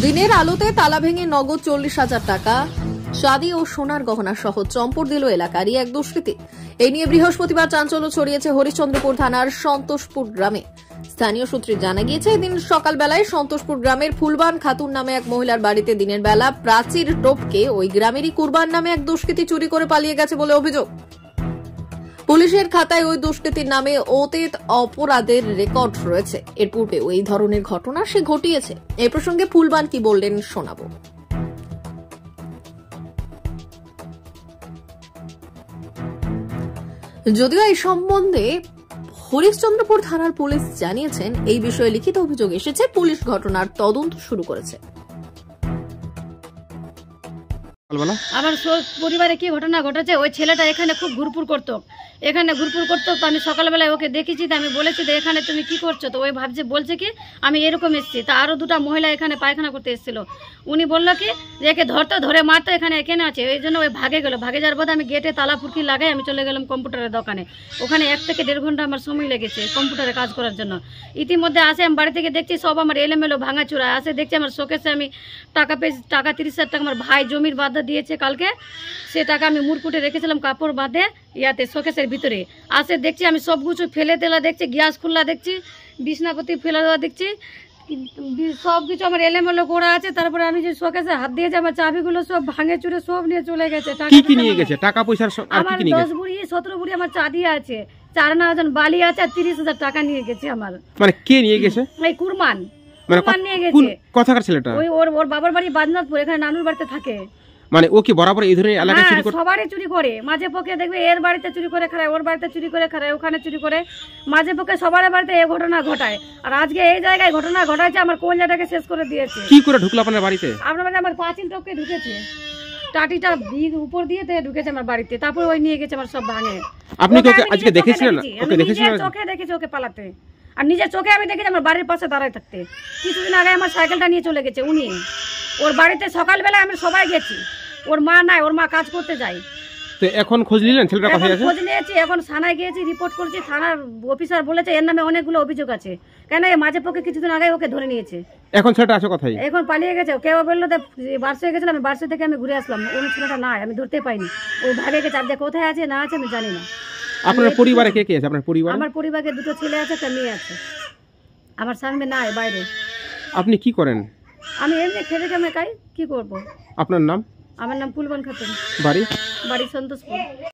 দিনের আলোতে তালা ভেঙে নগদ 40,000 টাকা, চাঁদি ও সোনার গহনা সহ চম্পট দিল এলাকারই এক দুষ্কৃতী। এই নিয়ে বৃহস্পতিবার চাঞ্চল্য ছড়িয়েছে হরিশ্চন্দ্রপুর থানার সন্তোষপুর গ্রামে। স্থানীয় সূত্রে জানা গিয়েছে, এদিন সকালবেলায় সন্তোষপুর গ্রামের ফুলবান খাতুন নামে এক মহিলার বাড়িতে দিনের বেলা প্রাচীর টপকে ওই গ্রামেরই কুরবান নামে এক দুষ্কৃতী চুরি করে পালিয়ে গেছে বলে অভিযোগ। পুলিশের খাতায় ওই দুষ্কৃতীর নামে অতীত অপরাধের রেকর্ড রয়েছে। এর পূর্বে ওই ধরনের ঘটনা সে ঘটিয়েছে। এই প্রসঙ্গে ফুলবান কি বললেন শোনাবো। যদিও এই সম্বন্ধে হরিশ্চন্দ্রপুর থানার পুলিশ জানিয়েছেন, এই বিষয়ে লিখিত অভিযোগ এসেছে, পুলিশ ঘটনার তদন্ত শুরু করেছে। আমার পরিবারে কি ঘটনা ঘটেছে, ওই ছেলেটা এখানে খুব ঘুরপুর করতো, তো আমি সকালবেলায় ওকে দেখেছি, তো আমি বলেছি যে এখানে তুমি কি করছো, তো ওই ভাবছে বলছে কি আমি এরকম এসেছি। তা আরো দুটা মহিলা এখানে পায়খানা করতে এসেছিল, উনি বললো কি যে একে ধরতো, ধরে মারতো, এখানে এখানে আছে। এই জন্য ওই ভাগে গেল। ভাগে যাওয়ার পর আমি গেটে তালা ফুরকি লাগাই আমি চলে গেলাম কম্পিউটারের দোকানে। ওখানে 1 থেকে 1.5 ঘন্টা আমার সময় লেগেছে কম্পিউটারে কাজ করার জন্য। ইতিমধ্যে আসে আমি বাড়ি থেকে দেখছি সব আমার এলোমেলো ভাঙাচুরা আসে। দেখছি আমার শোকেসে আমি টাকা পেয়েছি, টাকা 30,000 টাকা আমার ভাই জমির বাধা দিয়েছে কালকে, সে টাকা আমি মুড়কুটে রেখেছিলাম কাপড় বাঁধে ইয়াতে শোকেসের ভিতরে। আসে দেখছি আমি সব কিছু ফেলে তেলা দেখছি, গ্যাস খোলা দেখছি, বিছনাপতি ফেলে দেওয়া দেখছি, সব কিছু আমার এলোমেলো করা আছে। তারপরে আমি যে শোকেসে হাত দিয়েছি আমার চাবিগুলো সব ভাঙে চুরে সব নিয়ে চলে গেছে। কি নিয়ে গেছে? টাকা পয়সা আমার 10 বুড়ি 17 বুড়ি আমার চাঁদি আছে, 4 আনা বালি আছে, আর 30,000 টাকা নিয়ে গেছে আমার। মানে কে নিয়ে গেছে? এই কুরমান নিয়ে গেছে। কোথাকার ছেলেটা? ওর বাবার বাড়ি বাদনাথপুর, এখানে নানুর বাড়িতে থাকে। মানে ও কি বরাবর এই ধরনের এলাকায় চুরি করে? সবারই চুরি করে, মাঝে পক্ষে দেখবে এর বাড়িতে চুরি করে খায়, ওর বাড়িতে চুরি করে খায়, ওখানে চুরি করে, মাঝে পক্ষে সবার বাড়িতে এই ঘটনা ঘটায়। আর আজকে এই জায়গায় ঘটনা ঘটাইছে, আমার কলজাটাকে শেষ করে দিয়েছে। কি করে ঢুকলো আপনার বাড়িতে? আপনার বাড়িতে আমার পাঁচিল টপকে ঢুকেছে, টাটিটা উপর দিয়ে ঢুকেছে আমার বাড়িতে। তারপর ওই নিয়ে গেছে আমার সব ভাঙে। আপনি কি আজকে দেখেছিলেন? ওকে দেখেছিলেন? চোখে দেখেছি ওকে পালাতে, আর নিজের চোখে আমি দেখেছি আমার বাড়ির পাশে দাঁড়ায় থাকতে। কিছুদিন আগে আমার সাইকেলটা নিয়ে চলে গেছে উনি। ওর বাড়িতে সকালবেলা আমি সবাই গেছি, ওর মা নাই, ওর মা কাজ করতে যায়। তো এখন খোঁজ নিলেন ছেলেটা কোথায় আছে? খোঁজ নিয়েছি, এখন থানায় গিয়েছি, রিপোর্ট করেছি। থানার অফিসার বলেছে এর নামে অনেকগুলো অভিযোগ আছে, কেন এই মাঝে পক্ষে কিছুদিন আগে ওকে ধরে নিয়েছে। এখন ছেলেটা আছে কোথায়? এখন পালিয়ে গেছে। কেউ বললো বার্ষে গেছিলাম, আমি বার্ষে থেকে আমি ঘুরে আসলাম, ওই ছেলেটা নাই, আমি ধরতে পাইনি। ও ভাগে গেছে, আর কোথায় আছে না আছে আমি জানি না। আপনার পরিবারে কে কে আছে? আপনার পরিবার? আমার পরিবারে 2 ছেলে আছে, একটা মেয়ে আছে। আমার স্বামী নাই, বাইরে। আপনি কি করেন? আমি এমনি খেতে কামে খাই, কি করব। আপনার নাম? আমার নাম ফুলবান খাতুন। বাড়ি? বাড়ি সন্তোষপুর।